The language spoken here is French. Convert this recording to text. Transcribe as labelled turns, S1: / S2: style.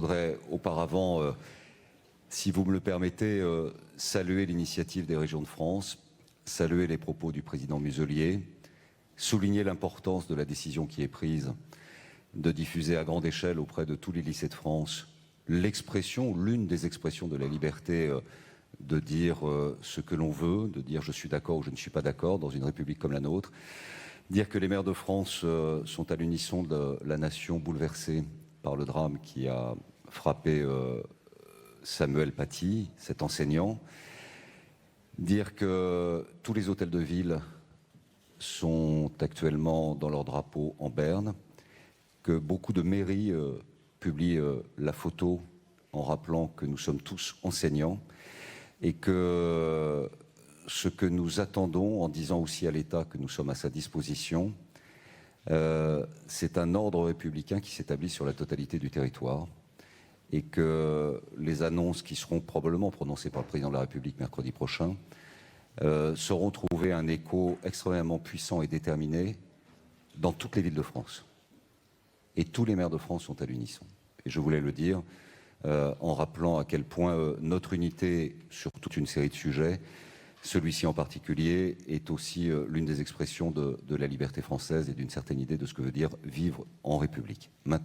S1: Je voudrais auparavant, si vous me le permettez, saluer l'initiative des régions de France, saluer les propos du président Muselier, souligner l'importance de la décision qui est prise de diffuser à grande échelle auprès de tous les lycées de France l'expression, l'une des expressions de la liberté de dire ce que l'on veut, de dire je suis d'accord ou je ne suis pas d'accord dans une république comme la nôtre, dire que les maires de France sont à l'unisson de la nation bouleversée par le drame qui a frappé Samuel Paty, cet enseignant, dire que tous les hôtels de ville sont actuellement dans leur drapeau en berne, que beaucoup de mairies publient la photo en rappelant que nous sommes tous enseignants et que ce que nous attendons, en disant aussi à l'État que nous sommes à sa disposition, c'est un ordre républicain qui s'établit sur la totalité du territoire et que les annonces qui seront probablement prononcées par le président de la République mercredi prochain sauront trouver un écho extrêmement puissant et déterminé dans toutes les villes de France. Et tous les maires de France sont à l'unisson. Et je voulais le dire en rappelant à quel point notre unité sur toute une série de sujets, celui-ci en particulier, est aussi l'une des expressions de la liberté française et d'une certaine idée de ce que veut dire vivre en République. Maintenant,